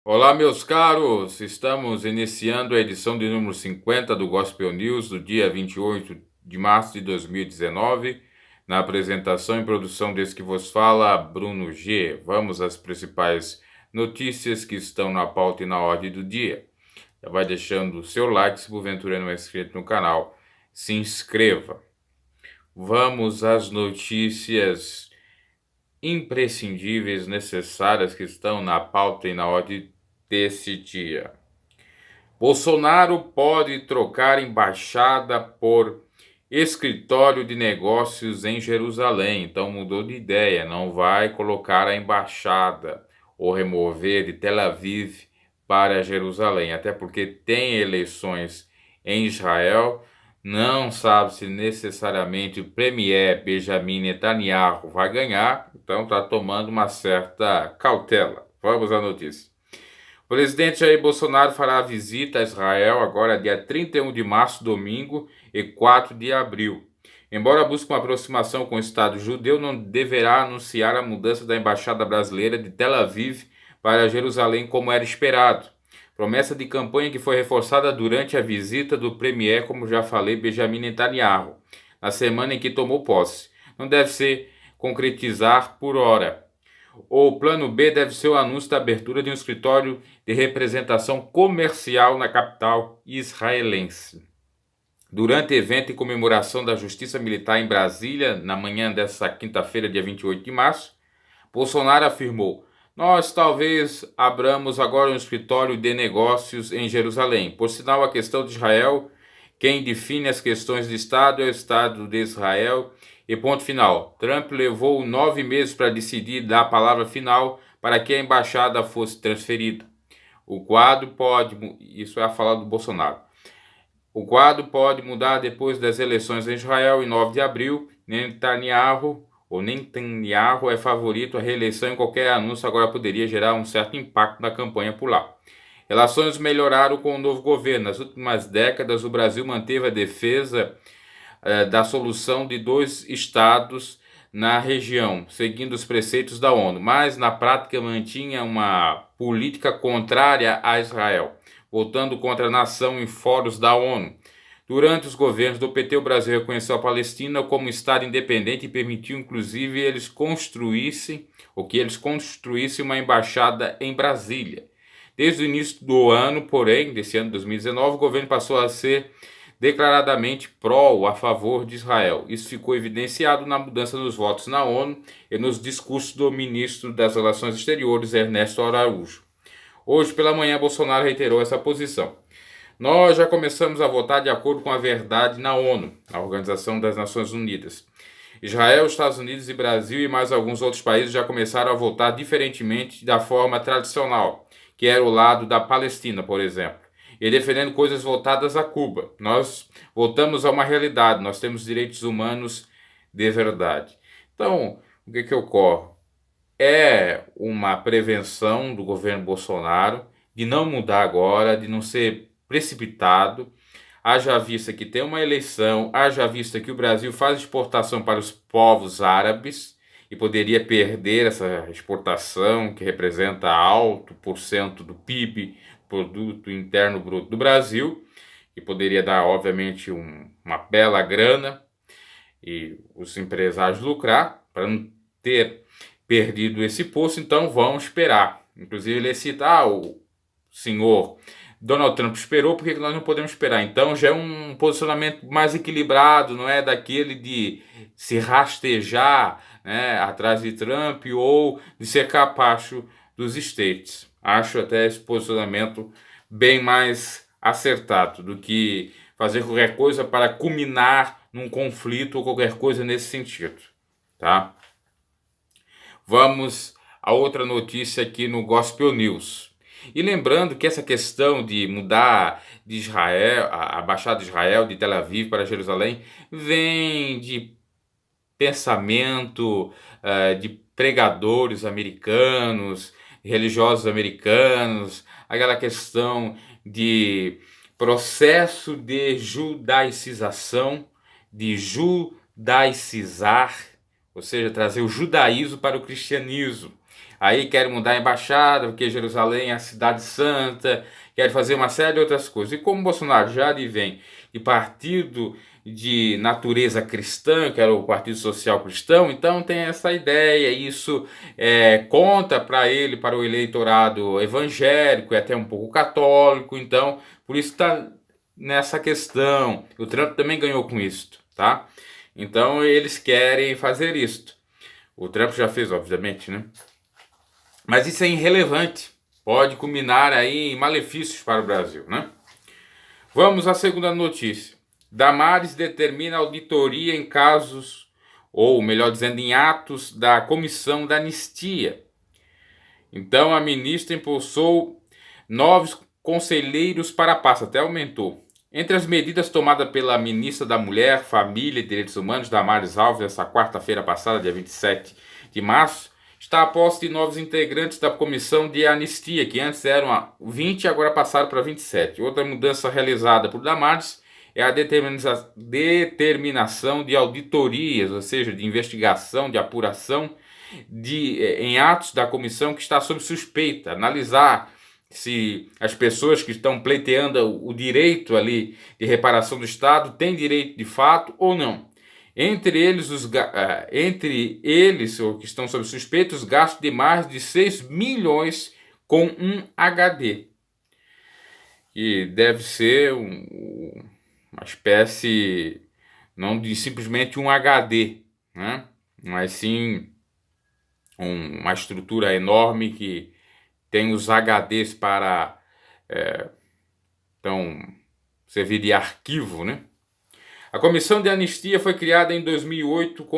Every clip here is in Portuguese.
Olá, meus caros! Estamos iniciando a edição de número 50 do Gospel News do dia 28 de março de 2019. Na apresentação e produção desse que vos fala, Bruno G. Vamos às principais notícias que estão na pauta e na ordem do dia. Já vai deixando o seu like se porventura não é inscrito no canal. Se inscreva. Vamos às notícias imprescindíveis, necessárias que estão na pauta e na ordem desse dia. Bolsonaro pode trocar embaixada por escritório de negócios em Jerusalém. Então mudou de ideia, não vai colocar a embaixada ou remover de Tel Aviv para Jerusalém, até porque tem eleições em Israel. Não sabe se necessariamente o premier Benjamin Netanyahu vai ganhar, então está tomando uma certa cautela. Vamos à notícia. O presidente Jair Bolsonaro fará visita a Israel agora dia 31 de março, domingo, e 4 de abril. Embora busque uma aproximação com o Estado judeu, não deverá anunciar a mudança da embaixada brasileira de Tel Aviv para Jerusalém como era esperado. Promessa de campanha que foi reforçada durante a visita do premier, como já falei, Benjamin Netanyahu, na semana em que tomou posse. Não deve se concretizar por hora. O plano B deve ser o anúncio da abertura de um escritório de representação comercial na capital israelense. Durante evento em comemoração da Justiça Militar em Brasília, na manhã desta quinta-feira, dia 28 de março, Bolsonaro afirmou: "Nós talvez abramos agora um escritório de negócios em Jerusalém. Por sinal, a questão de Israel, quem define as questões de Estado é o Estado de Israel. E ponto final. Trump levou 9 meses para decidir dar a palavra final para que a embaixada fosse transferida. O quadro pode..." Isso é a fala do Bolsonaro. "O quadro pode mudar depois das eleições em Israel, em 9 de abril. Netanyahu é favorito à reeleição e qualquer anúncio agora poderia gerar um certo impacto na campanha por lá. Relações melhoraram com o novo governo. Nas últimas décadas, o Brasil manteve a defesa da solução de 2 estados na região, seguindo os preceitos da ONU, mas na prática mantinha uma política contrária a Israel, votando contra a nação em fóruns da ONU. Durante os governos do PT, o Brasil reconheceu a Palestina como Estado independente e permitiu, inclusive, que eles construíssem uma embaixada em Brasília. Desde o início do ano, porém, desse ano 2019, o governo passou a ser declaradamente pró ou a favor de Israel. Isso ficou evidenciado na mudança dos votos na ONU e nos discursos do ministro das Relações Exteriores, Ernesto Araújo. Hoje pela manhã, Bolsonaro reiterou essa posição. "Nós já começamos a votar de acordo com a verdade na ONU, a Organização das Nações Unidas. Israel, Estados Unidos e Brasil e mais alguns outros países já começaram a votar diferentemente da forma tradicional, que era o lado da Palestina, por exemplo, e defendendo coisas voltadas a Cuba. Nós voltamos a uma realidade, nós temos direitos humanos de verdade." Então, o que ocorre? É uma prevenção do governo Bolsonaro de não mudar agora, de não ser precipitado, haja vista que tem uma eleição, haja vista que o Brasil faz exportação para os povos árabes e poderia perder essa exportação, que representa alto por cento do PIB, Produto Interno Bruto do Brasil, que poderia dar, obviamente, uma bela grana e os empresários lucrar, para não ter perdido esse posto. Então vamos esperar. Inclusive ele cita: o senhor Donald Trump esperou, por que nós não podemos esperar? Então já é um posicionamento mais equilibrado, não é daquele de se rastejar, né, atrás de Trump ou de ser capacho dos States. Acho até esse posicionamento bem mais acertado do que fazer qualquer coisa para culminar num conflito ou qualquer coisa nesse sentido, tá? Vamos a outra notícia aqui no Gospel News. E lembrando que essa questão de mudar de Israel, a Embaixada de Israel de Tel Aviv para Jerusalém, vem de pensamento de pregadores americanos, religiosos americanos, aquela questão de processo de judaicização, de judaicizar, ou seja, trazer o judaísmo para o cristianismo. aí querem mudar a embaixada, porque Jerusalém é a cidade santa, querem fazer uma série de outras coisas. E como Bolsonaro já vem de partido de natureza cristã, que era o Partido Social Cristão, então tem essa ideia, isso conta para ele, para o eleitorado evangélico e até um pouco católico, então por isso está nessa questão. O Trump também ganhou com isso, tá? Então eles querem fazer isto. O Trump já fez, obviamente, né? Mas isso é irrelevante. Pode culminar aí em malefícios para o Brasil, né? Vamos à segunda notícia. Damares determina auditoria em casos, ou melhor dizendo, em atos da Comissão da Anistia. Então a ministra impulsou novos conselheiros para a pasta, até aumentou. Entre as medidas tomadas pela ministra da Mulher, Família e Direitos Humanos, Damares Alves, essa quarta-feira passada, dia 27 de março, está a posse de novos integrantes da Comissão de Anistia, que antes eram 20 e agora passaram para 27. Outra mudança realizada por Damares é a determinação de auditorias, ou seja, de investigação, de apuração em atos da comissão que está sob suspeita, analisar se as pessoas que estão pleiteando o direito ali de reparação do Estado têm direito de fato ou não. Entre eles, ou que estão sob suspeita, os gastos de mais de 6 milhões com um HD. E deve ser uma espécie, não de simplesmente um HD, né? Mas sim uma estrutura enorme que tem os HDs para então servir de arquivo, né? A Comissão de Anistia foi criada em 2008,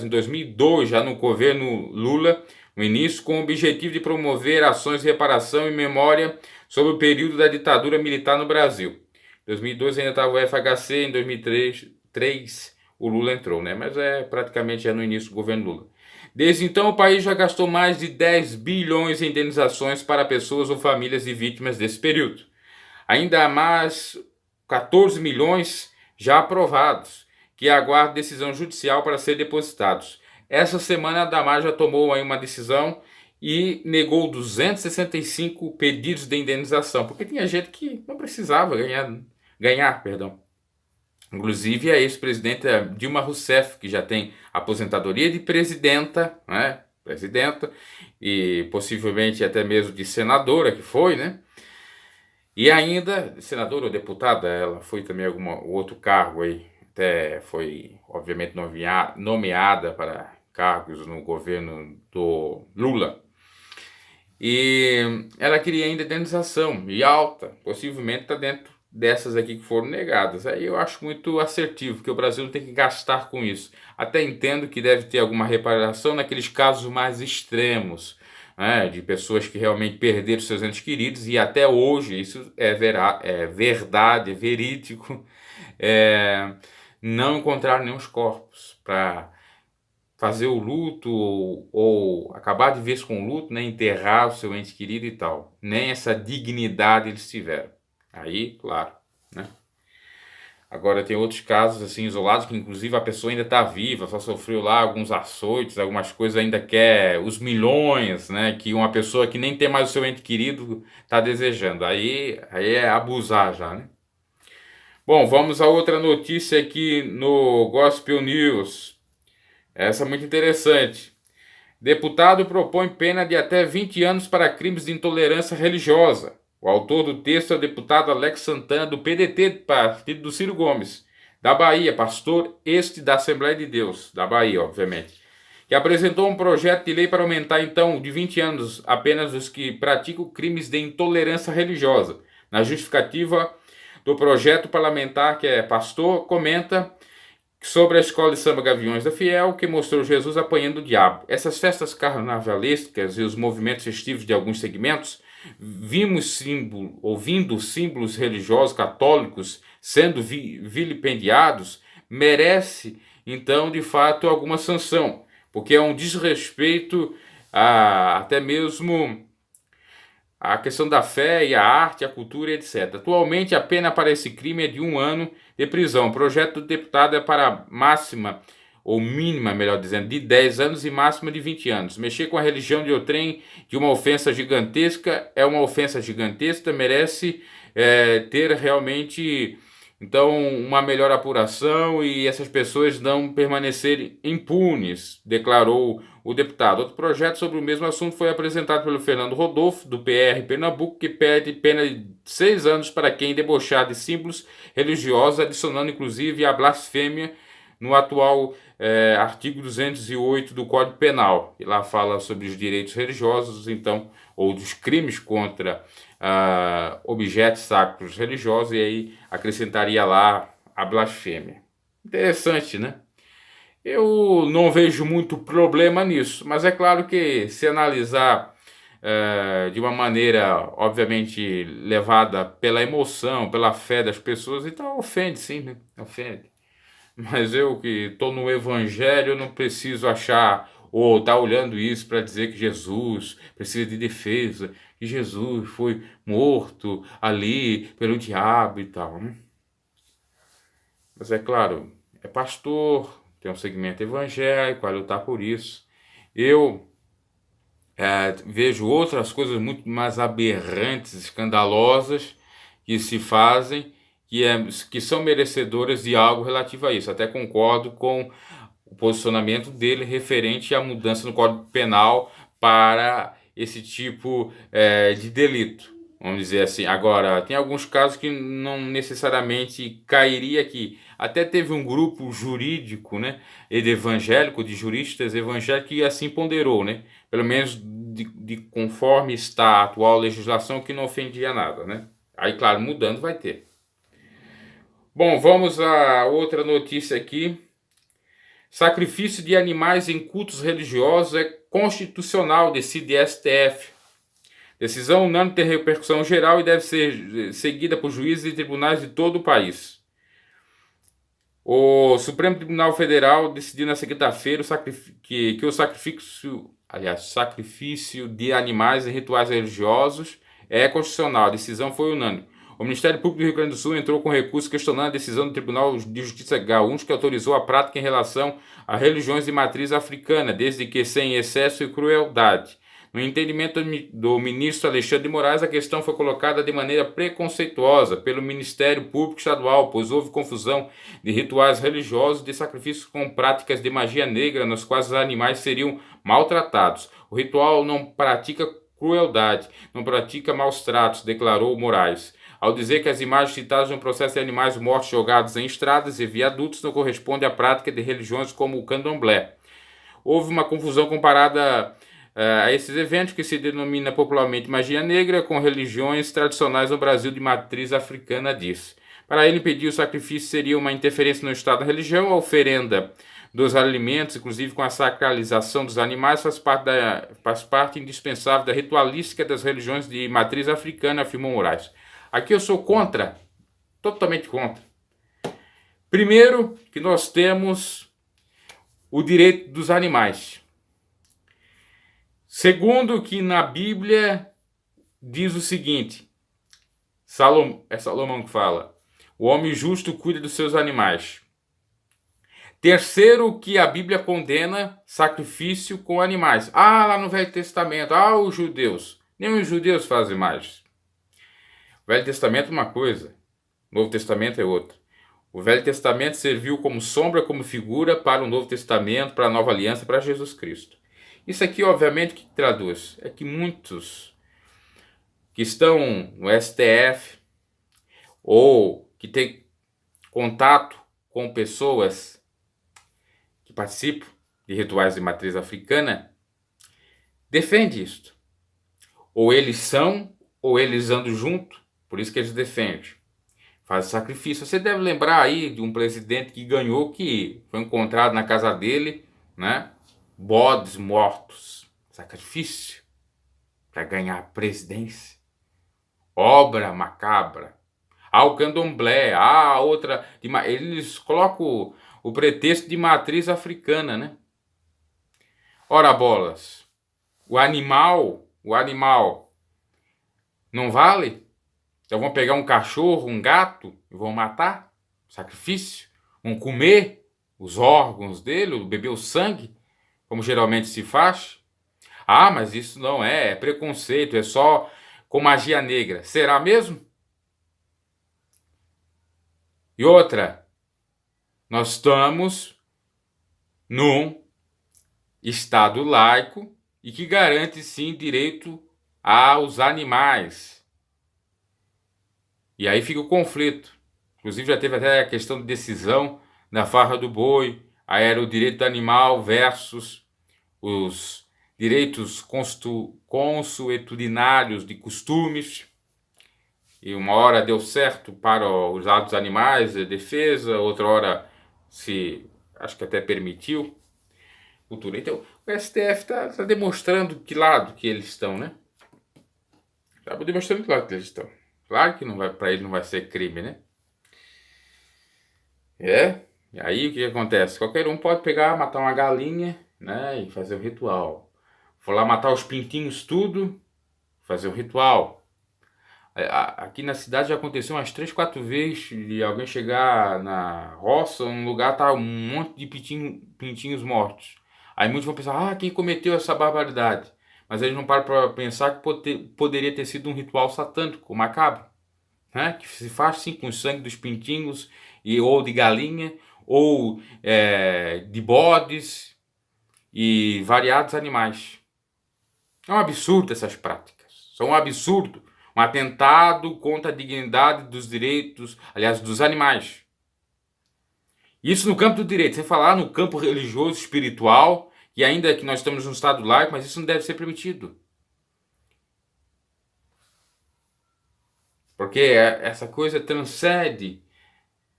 em 2002, já no governo Lula, no início, com o objetivo de promover ações de reparação e memória sobre o período da ditadura militar no Brasil. Em 2002 ainda estava o FHC, em 2003 o Lula entrou, né? Mas praticamente já no início do governo Lula. Desde então, o país já gastou mais de 10 bilhões em indenizações para pessoas ou famílias de vítimas desse período. Ainda há mais 14 milhões já aprovados, que aguardam decisão judicial para ser depositados. Essa semana a Damares já tomou aí uma decisão e negou 265 pedidos de indenização, porque tinha gente que não precisava ganhar. Inclusive a ex-presidente Dilma Rousseff, que já tem aposentadoria de presidenta, né? Presidenta, e possivelmente até mesmo de senadora, que foi, né? E ainda, senadora ou deputada, ela foi também algum outro cargo aí, até foi, obviamente, nomeada para cargos no governo do Lula. E ela queria ainda indenização, e alta, possivelmente está dentro dessas aqui que foram negadas. Aí eu acho muito assertivo, que o Brasil não tem que gastar com isso. Até entendo que deve ter alguma reparação naqueles casos mais extremos, de pessoas que realmente perderam seus entes queridos, e até hoje, isso é verdade, é verídico, não encontraram nenhum corpos para fazer o luto ou acabar de vez com o luto, né, enterrar o seu ente querido e tal. Nem essa dignidade eles tiveram. Aí, claro, né? Agora tem outros casos assim isolados que inclusive a pessoa ainda está viva, só sofreu lá alguns açoites, algumas coisas, ainda quer os milhões, né, que uma pessoa que nem tem mais o seu ente querido está desejando. Aí é abusar já, né? Bom, vamos a outra notícia aqui no Gospel News. Essa é muito interessante. Deputado propõe pena de até 20 anos para crimes de intolerância religiosa. O autor do texto é o deputado Alex Santana, do PDT, partido do Ciro Gomes, da Bahia, pastor da Assembleia de Deus, da Bahia, obviamente, que apresentou um projeto de lei para aumentar, então, de 20 anos apenas os que praticam crimes de intolerância religiosa. Na justificativa do projeto parlamentar, que é pastor, comenta sobre a escola de samba Gaviões da Fiel, que mostrou Jesus apanhando o diabo. Essas festas carnavalescas e os movimentos festivos de alguns segmentos, ouvindo símbolos religiosos católicos sendo vilipendiados, merece, então, de fato, alguma sanção, porque é um desrespeito até mesmo a questão da fé e a arte, a cultura, etc. Atualmente, a pena para esse crime é de 1 ano de prisão. O projeto do deputado é para máxima ou mínima, melhor dizendo, de 10 anos e máxima de 20 anos. Mexer com a religião de outrem de uma ofensa gigantesca é uma ofensa gigantesca, merece ter realmente, então, uma melhor apuração e essas pessoas não permanecerem impunes, declarou o deputado. Outro projeto sobre o mesmo assunto foi apresentado pelo Fernando Rodolfo, do PR Pernambuco, que pede pena de 6 anos para quem debochar de símbolos religiosos, adicionando inclusive a blasfêmia no atual artigo 208 do Código Penal, que lá fala sobre os direitos religiosos, então, ou dos crimes contra objetos sacros religiosos, e aí acrescentaria lá a blasfêmia. Interessante, né? Eu não vejo muito problema nisso, mas é claro que se analisar de uma maneira, obviamente, levada pela emoção, pela fé das pessoas, então ofende sim, né? Ofende. Mas eu que estou no Evangelho, eu não preciso achar ou estar olhando isso para dizer que Jesus precisa de defesa, que Jesus foi morto ali pelo diabo e tal, né? Mas é claro, é pastor, tem um segmento evangélico, vai lutar por isso. Eu vejo outras coisas muito mais aberrantes, escandalosas que se fazem, que são merecedoras de algo relativo a isso. Até concordo com o posicionamento dele referente à mudança no Código Penal para esse tipo de delito, vamos dizer assim. Agora, tem alguns casos que não necessariamente cairia aqui. Até teve um grupo jurídico, né, evangélico, de juristas evangélicos, que assim ponderou, né, pelo menos de conforme está a atual legislação, que não ofendia nada, né. Aí, claro, mudando vai ter. Bom, vamos a outra notícia aqui. Sacrifício de animais em cultos religiosos é constitucional, decide STF. Decisão unânime tem repercussão geral e deve ser seguida por juízes e tribunais de todo o país. O Supremo Tribunal Federal decidiu na segunda-feira que o sacrifício de animais em rituais religiosos é constitucional. A decisão foi unânime. O Ministério Público do Rio Grande do Sul entrou com recurso questionando a decisão do Tribunal de Justiça Gaúcho, que autorizou a prática em relação a religiões de matriz africana, desde que sem excesso e crueldade. No entendimento do ministro Alexandre de Moraes, a questão foi colocada de maneira preconceituosa pelo Ministério Público Estadual, pois houve confusão de rituais religiosos de sacrifícios com práticas de magia negra, nos quais os animais seriam maltratados. O ritual não pratica crueldade, não pratica maus tratos, declarou Moraes, ao dizer que as imagens citadas no processo de animais mortos jogados em estradas e viadutos não correspondem à prática de religiões como o candomblé. Houve uma confusão comparada a esses eventos, que se denomina popularmente magia negra, com religiões tradicionais no Brasil de matriz africana, diz. Para ele, impedir o sacrifício seria uma interferência no estado da religião. A oferenda dos alimentos, inclusive com a sacralização dos animais, faz parte indispensável da ritualística das religiões de matriz africana, afirmou Moraes. Aqui eu sou contra, totalmente contra. Primeiro, que nós temos o direito dos animais. Segundo, que na Bíblia diz o seguinte, é Salomão que fala, o homem justo cuida dos seus animais. Terceiro, que a Bíblia condena sacrifício com animais. Lá no Velho Testamento, os judeus. Nem os judeus fazem mais. O Velho Testamento é uma coisa, o Novo Testamento é outra. O Velho Testamento serviu como sombra, como figura para o Novo Testamento, para a Nova Aliança, para Jesus Cristo. Isso aqui, obviamente, que traduz é que muitos que estão no STF ou que têm contato com pessoas que participam de rituais de matriz africana defendem isto. Ou eles são, ou eles andam junto, por isso que eles defendem. Faz sacrifício. Você deve lembrar aí de um presidente que ganhou, que foi encontrado na casa dele, né? Bodes mortos. Sacrifício para ganhar a presidência. Obra macabra. O candomblé, outra. Eles colocam o pretexto de matriz africana, né? Ora bolas. O animal não vale? Então vão pegar um cachorro, um gato e vão matar? Sacrifício? Vão comer? os órgãos dele, beber o sangue, como geralmente se faz. Ah, mas isso não é preconceito, é só com magia negra. Será mesmo? E outra, nós estamos num Estado laico e que garante sim direito aos animais. E aí fica o conflito. Inclusive já teve até a questão de decisão na farra do boi. Aí era o direito do animal versus os direitos consuetudinários de costumes. E uma hora deu certo para os lados animais, a defesa, outra hora acho que até permitiu cultura. Então, o STF está demonstrando que lado que eles estão, né? Está demonstrando que lado que eles estão. Claro que não vai, para ele não vai ser crime, né? E aí o que acontece? Qualquer um pode pegar, matar uma galinha, né? E fazer o ritual. For lá matar os pintinhos tudo, fazer o ritual. Aqui na cidade já aconteceu umas 3, 4 vezes de alguém chegar na roça, num lugar tá um monte de pintinhos mortos. Aí muitos vão pensar, quem cometeu essa barbaridade? Mas eles não param para pensar que poderia ter sido um ritual satânico, macabro, né? Que se faz sim com o sangue dos pintinhos, ou de galinha, ou de bodes e variados animais. É um absurdo essas práticas. São um absurdo. Um atentado contra a dignidade dos direitos, aliás, dos animais. Isso no campo do direito. Sem falar no campo religioso, espiritual, e ainda que nós estamos num estado laico, mas isso não deve ser permitido. Porque essa coisa transcende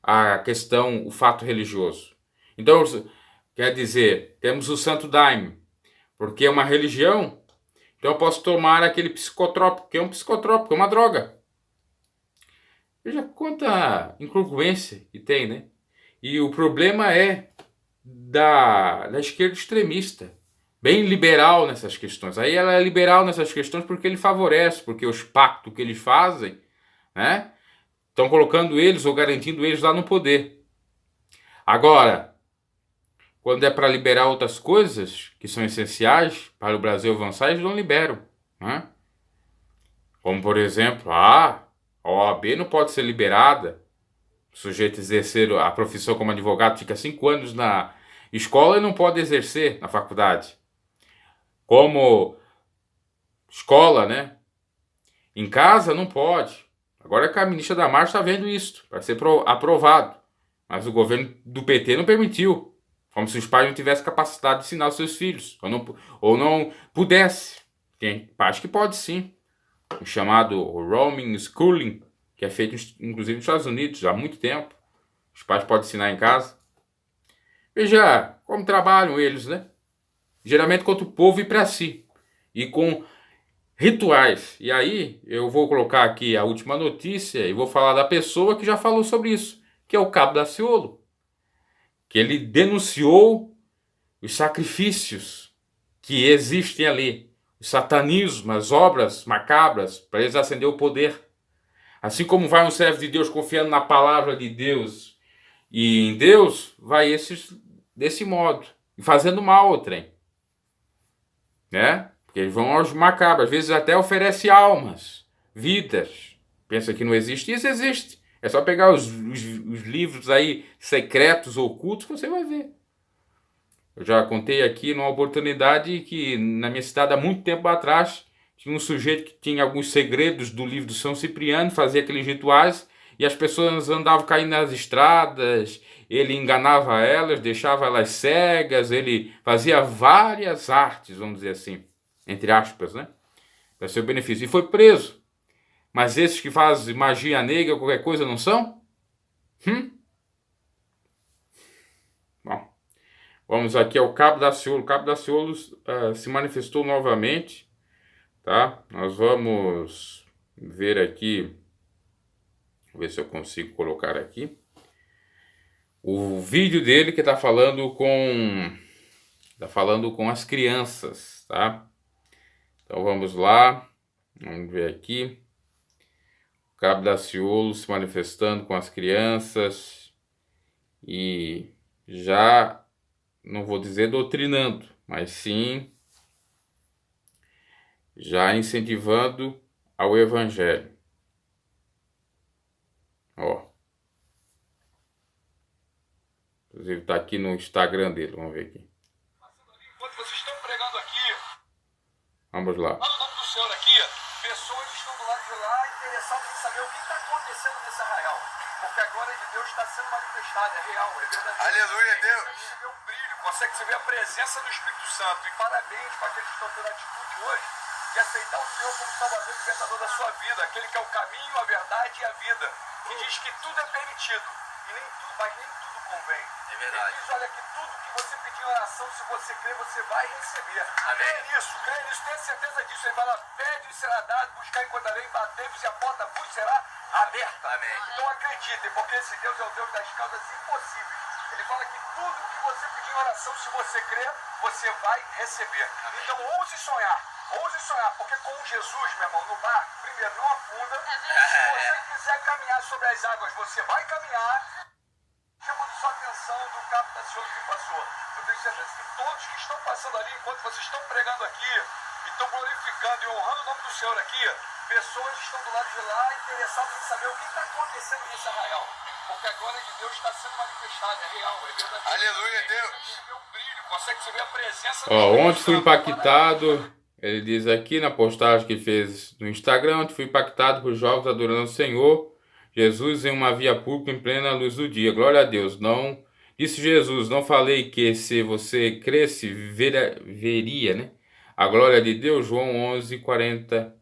a questão, o fato religioso. Então, quer dizer, temos o Santo Daime, porque é uma religião, então eu posso tomar aquele psicotrópico, que é um psicotrópico, é uma droga. Veja quanta incongruência que tem, né? E o problema é da esquerda extremista, bem liberal nessas questões. Aí ela é liberal nessas questões porque ele favorece, porque os pactos que eles fazem, né, estão colocando eles ou garantindo eles lá no poder. Agora, quando é para liberar outras coisas que são essenciais para o Brasil avançar, eles não liberam, né? Como, por exemplo, a OAB não pode ser liberada. O sujeito exercer a profissão como advogado fica 5 anos na escola e não pode exercer na faculdade. Como escola, né? Em casa não pode. Agora que a ministra Damares está vendo isso, vai ser aprovado. Mas o governo do PT não permitiu. Como se os pais não tivessem capacidade de ensinar os seus filhos. Ou não pudesse. Tem pais que pode sim. O chamado roaming schooling, que é feito inclusive nos Estados Unidos há muito tempo. Os pais podem ensinar em casa. Veja como trabalham eles, né? Geralmente contra o povo e para si. E com rituais. E aí eu vou colocar aqui a última notícia e vou falar da pessoa que já falou sobre isso, que é o Cabo Daciolo, que ele denunciou os sacrifícios que existem ali, o satanismo, as obras macabras para eles acender o poder. Assim como vai um servo de Deus confiando na palavra de Deus e em Deus, vai esses desse modo, e fazendo mal ao trem, né? Porque eles vão aos macabros, às vezes até oferece almas, vidas. Pensa que não existe, isso existe. É só pegar os livros aí secretos, ocultos, que você vai ver. Eu já contei aqui numa oportunidade que na minha cidade há muito tempo atrás tinha um sujeito que tinha alguns segredos do livro do São Cipriano, fazia aqueles rituais e as pessoas andavam caindo nas estradas, ele enganava elas, deixava elas cegas, ele fazia várias artes, vamos dizer assim, entre aspas, né? Para seu benefício. E foi preso. Mas esses que fazem magia negra ou qualquer coisa não são? Bom, vamos aqui ao Cabo Daciolo. O Cabo Daciolo se manifestou novamente, tá? Nós vamos ver aqui, ver se eu consigo colocar aqui o vídeo dele que está falando com as crianças, tá? Então vamos lá, vamos ver aqui. O Cabo Daciolo se manifestando com as crianças e já, não vou dizer doutrinando, mas sim já incentivando ao evangelho. Ó. Inclusive tá aqui no Instagram dele, vamos ver aqui. Enquanto vocês estão pregando aqui, Vamos lá. lá no nome do Senhor aqui, pessoas estão do lado de lá interessadas em saber o que está acontecendo nesse arraial. Porque a glória de Deus está sendo manifestada, é real, é verdadeiro. Aleluia, Deus! Você vê o brilho, consegue ver a presença do Espírito Santo. E parabéns para aqueles que estão tendo a atitude hoje de aceitar o Senhor como Salvador e Libertador da sua vida, aquele que é o caminho, a verdade e a vida, que diz que tudo é permitido, e nem tudo, mas nem tudo convém. É verdade. Ele diz, olha, que tudo que você pedir em oração, se você crer, você vai receber. Amém. Crê nisso, tenha certeza disso. Ele fala, pede e será dado, buscar encontrarei, bater-vos e a porta vos será aberta. Amém. Então acreditem, porque esse Deus é o Deus das causas impossíveis. Ele fala que tudo que você pedir em oração, se você crer, você vai receber. Amém. Então ouse sonhar, porque com Jesus, meu irmão, no barco, primeiro não afunda. Se você quiser caminhar sobre as águas, você vai caminhar. Chamando sua atenção do cabo da senhora que passou. Eu tenho certeza que todos que estão passando ali, enquanto vocês estão pregando aqui, e estão glorificando e honrando o nome do Senhor aqui, pessoas estão do lado de lá interessadas em saber o que está acontecendo nesse arraial. Porque a glória de Deus está sendo manifestada, é real, é verdadeiro. Aleluia, Deus! Você vê o brilho, consegue ver a presença do Ó, ontem fui impactado, ele diz aqui na postagem que fez no Instagram, ontem fui impactado por jovens adorando o Senhor, Jesus em uma via pública em plena luz do dia. Glória a Deus. Não, disse Jesus, não falei que se você cresce, veria, né? A glória de Deus, João 11:40.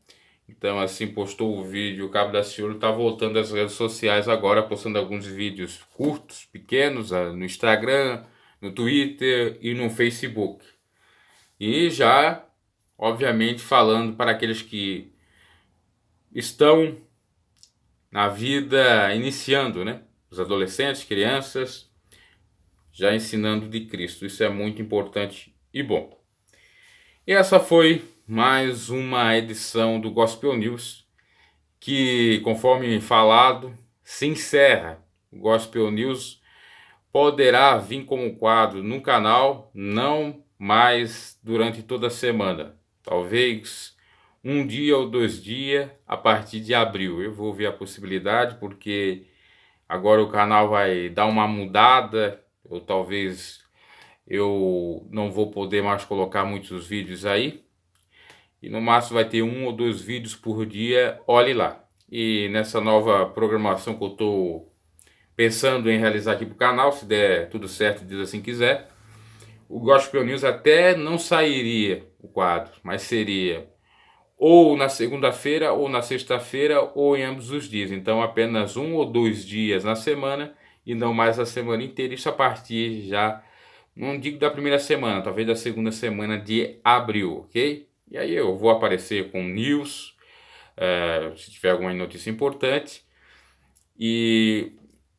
Então, assim, postou o vídeo, o Cabo da Ciolo está voltando às redes sociais agora, postando alguns vídeos curtos, pequenos, no Instagram, no Twitter e no Facebook. E já, obviamente, falando para aqueles que estão na vida iniciando, né? Os adolescentes, crianças, já ensinando de Cristo. Isso é muito importante e bom. E essa foi mais uma edição do Gospel News, que, conforme falado, se encerra. O Gospel News poderá vir como quadro no canal, não mais durante toda a semana. Talvez um dia ou 2 dias a partir de abril. Eu vou ver a possibilidade, porque agora o canal vai dar uma mudada, ou talvez eu não vou poder mais colocar muitos vídeos aí. E no máximo vai ter 1 ou 2 vídeos por dia, olhe lá. E nessa nova programação que eu estou pensando em realizar aqui para o canal, se der tudo certo, Deus assim quiser, o Gospel News até não sairia o quadro, mas seria ou na segunda-feira ou na sexta-feira ou em ambos os dias. Então apenas 1 ou 2 dias na semana e não mais a semana inteira. Isso a partir já, não digo da primeira semana, talvez da segunda semana de abril, ok? E aí eu vou aparecer com news, se tiver alguma notícia importante. E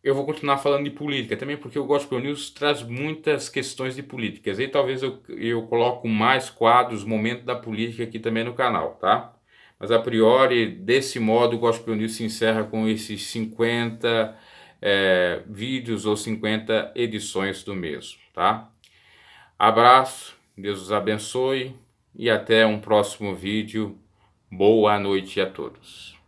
eu vou continuar falando de política também, porque o Gospel News traz muitas questões de políticas. E talvez eu coloco mais quadros, momento da política aqui também no canal, tá? Mas a priori, desse modo, o Gospel News se encerra com esses 50 vídeos ou 50 edições do mesmo, tá? Abraço, Deus os abençoe e até um próximo vídeo. Boa noite a todos.